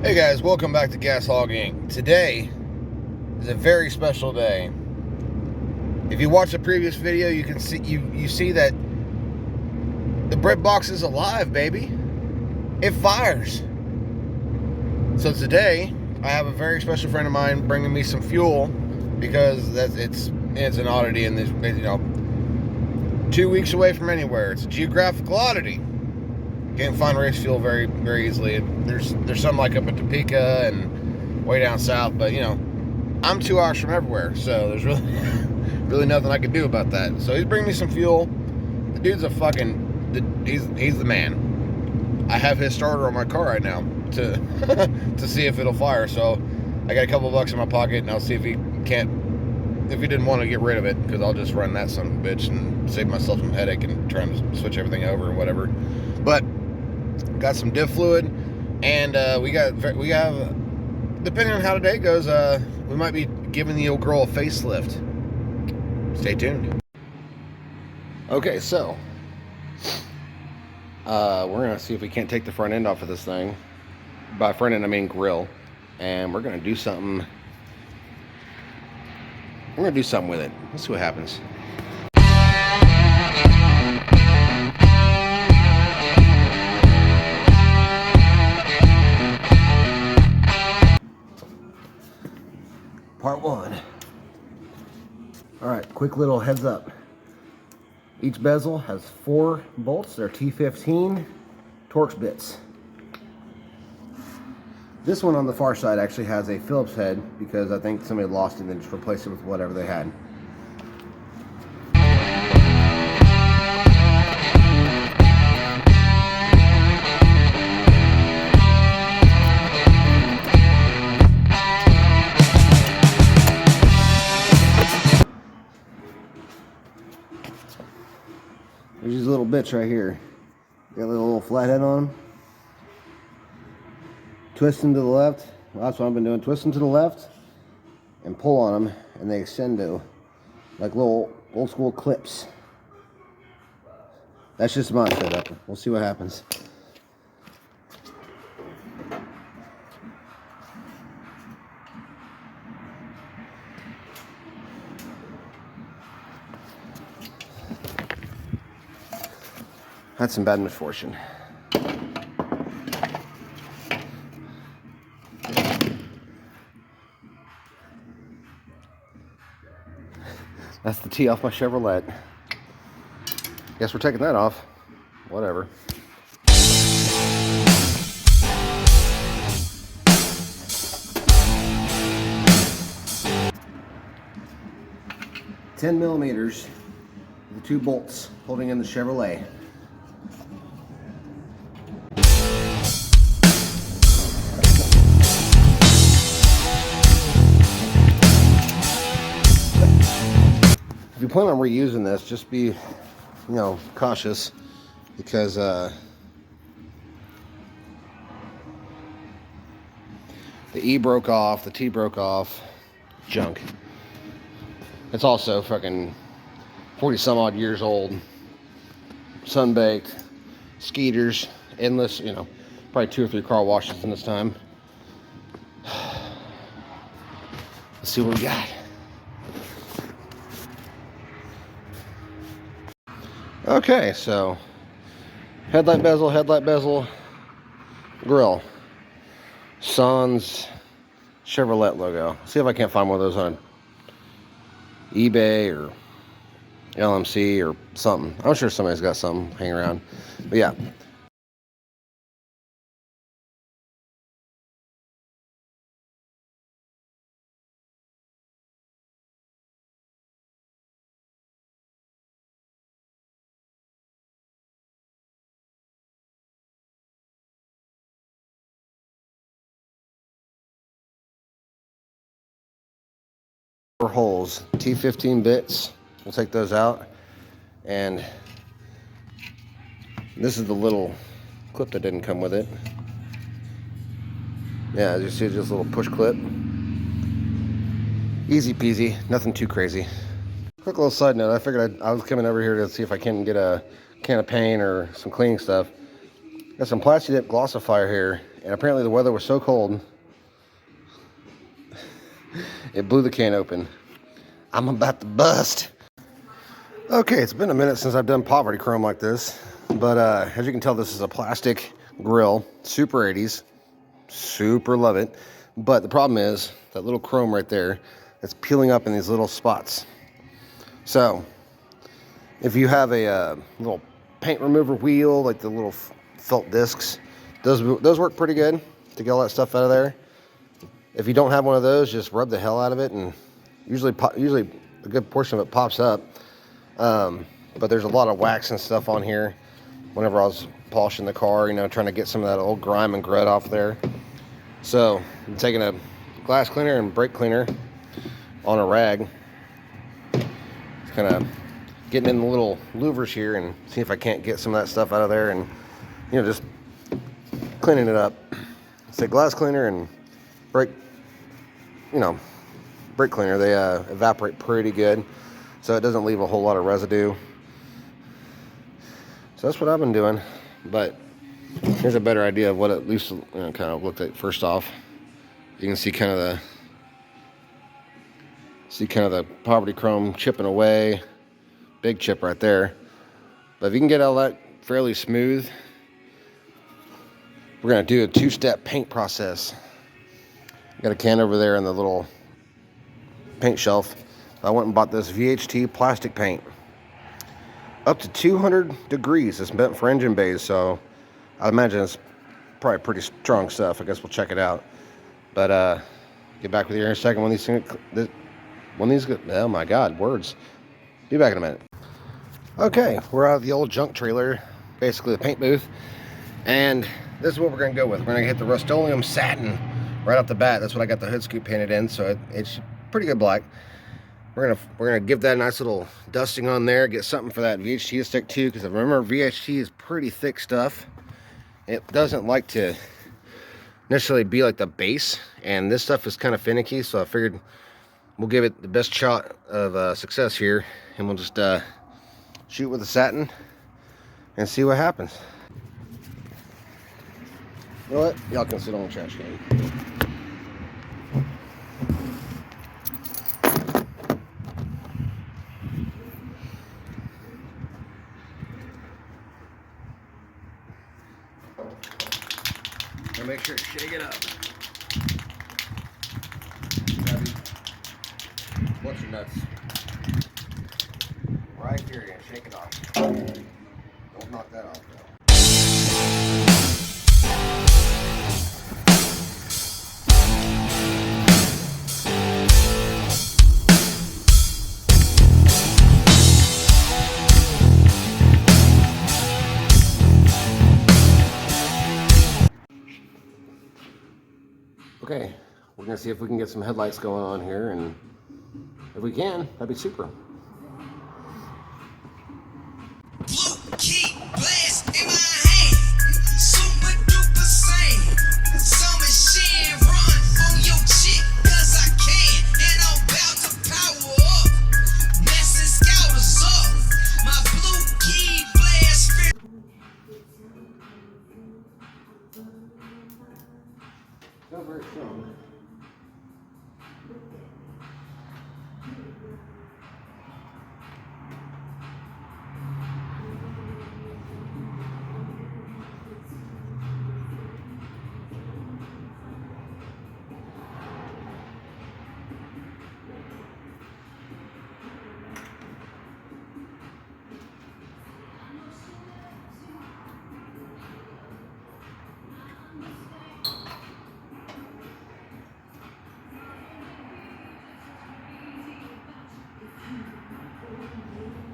Hey guys, welcome back to Gas Hog Inc. Today is a very special day. If you watch the previous video, you can see you see that the bread box is alive, baby. It fires. So today, I have a very special friend of mine bringing me some fuel because it's an oddity in this, 2 weeks away from anywhere. It's a geographical oddity. Can't find race fuel very, very easily. There's some like up at Topeka and way down south, but I'm 2 hours from everywhere, so there's really nothing I can do about that. So he's bringing me some fuel. The dude's he's the man. I have his starter on my car right now to to see if it'll fire. So I got a couple bucks in my pocket, and I'll see if he didn't want to get rid of it, because I'll just run that son of a bitch and save myself some headache and try and switch everything over or whatever. But got some diff fluid, and we have, depending on how today goes, we might be giving the old girl a facelift. Stay tuned. Okay, so we're gonna see if we can't take the front end off of this thing. By front end I mean grill, and we're gonna do something. We're gonna do something with it. Let's see what happens. Part 1. Alright, quick little heads up. Each bezel has 4 bolts. They're T15 Torx bits. This one on the far side actually has a Phillips head, because I think somebody lost it and just replaced it with whatever they had. There's these little bits right here. Got a little flathead on them. Twist them to the left. Well, that's what I've been doing. Twist them to the left and pull on them, and they extend to like little old school clips. That's just my setup. We'll see what happens. That's some bad misfortune. That's the T off my Chevrolet. Guess we're taking that off. Whatever. $10 millimeters. The 2 bolts holding in the Chevrolet. If you plan on reusing this, just be, cautious, because the E broke off, the T broke off, junk. It's also fucking 40 some odd years old, sun-baked, skeeters, endless, probably 2 or 3 car washes in this time. Let's see what we got. Okay, so headlight bezel, grill, Sans Chevrolet logo. See if I can't find one of those on eBay or LMC or something. I'm sure somebody's got something hanging around. But yeah. Holes, T15 bits. We'll take those out, and this is the little clip that didn't come with it. Yeah, as you see, just a little push clip. Easy peasy, nothing too crazy. Quick little side note, I figured I was coming over here to see if I can get a can of paint or some cleaning stuff. Got some Plasti-Dip glossifier here, and apparently the weather was so cold, it blew the can open. I'm about to bust. Okay, it's been a minute since I've done poverty chrome like this, but as you can tell, this is a plastic grill, super 80s, super love it. But the problem is that little chrome right there, it's peeling up in these little spots. So if you have a little paint remover wheel, like the little felt discs, those work pretty good to get all that stuff out of there. If you don't have one of those, just rub the hell out of it, and usually a good portion of it pops up. But there's a lot of wax and stuff on here. Whenever I was polishing the car, you know, trying to get some of that old grime and grit off there. So I'm taking a glass cleaner and brake cleaner on a rag, kind of getting in the little louvers here and see if I can't get some of that stuff out of there, and you know, just cleaning it up. Say glass cleaner and brake cleaner, they evaporate pretty good, so it doesn't leave a whole lot of residue. So that's what I've been doing. But here's a better idea of what it at least kind of looked like. First off, you can see kind of the poverty chrome chipping away. Big chip right there. But if you can get all that fairly smooth, we're going to do a two-step paint process. Got a can over there in the little paint shelf. I went and bought this VHT plastic paint. Up to 200 degrees. It's meant for engine bays, so I imagine it's probably pretty strong stuff. I guess we'll check it out. But get back with you in a second when these oh my God, words. Be back in a minute. Okay, we're out of the old junk trailer, basically the paint booth, and this is what we're gonna go with. We're gonna hit the Rust-Oleum satin right off the bat. That's what I got the hood scoop painted in, so it's pretty good black. We're gonna give that a nice little dusting on there, get something for that VHT to stick to, because remember, VHT is pretty thick stuff. It doesn't like to necessarily be like the base, and this stuff is kind of finicky, so I figured we'll give it the best shot of success here, and we'll just shoot with the satin and see what happens. You know what? Y'all can sit on the trash can. And make sure to shake it up. What's your nuts? Right here, you're gonna shake it off. Don't knock that off though. Okay, we're gonna see if we can get some headlights going on here, and if we can, that'd be super. Blue key blast in my hand, super duper sane. Some machine run on your chick, cause I can, and I'm about to power up. Messing scouters up, my blue key blast. Not very strong.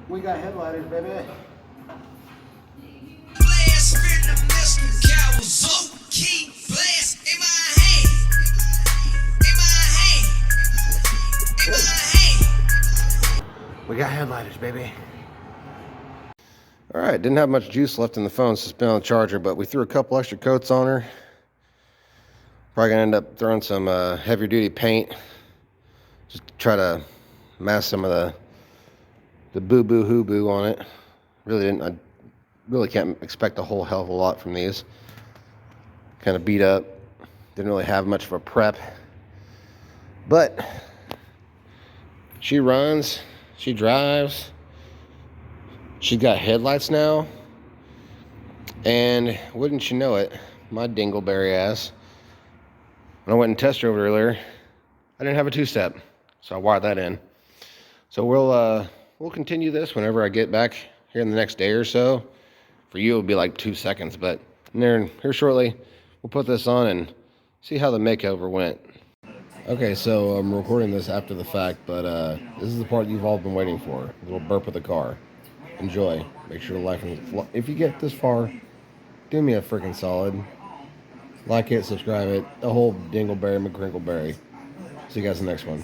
We got headlighters, baby. Blast, spin the missile cows up. Key blast in my hand, in my hand, in my hand. We got headlighters, baby. All right, didn't have much juice left in the phone, so it's been on the charger, but we threw a couple extra coats on her. Probably gonna end up throwing some heavier duty paint. Just to try to mask some of the boo-boo hoo-boo on it. I really can't expect a whole hell of a lot from these. kind of beat up. Didn't really have much of a prep. But she runs, she drives, she's got headlights now. And wouldn't you know it, my dingleberry ass, when I went and test drove it earlier, I didn't have a two-step. So I wired that in. So we'll continue this whenever I get back here in the next day or so. For you, it'll be like 2 seconds, but here shortly, we'll put this on and see how the makeover went. Okay, so I'm recording this after the fact, but this is the part you've all been waiting for. A little burp of the car. Enjoy. Make sure to like and if you get this far, do me a freaking solid. Like it, subscribe it, the whole Dingleberry McCrinkleberry. See you guys in the next one.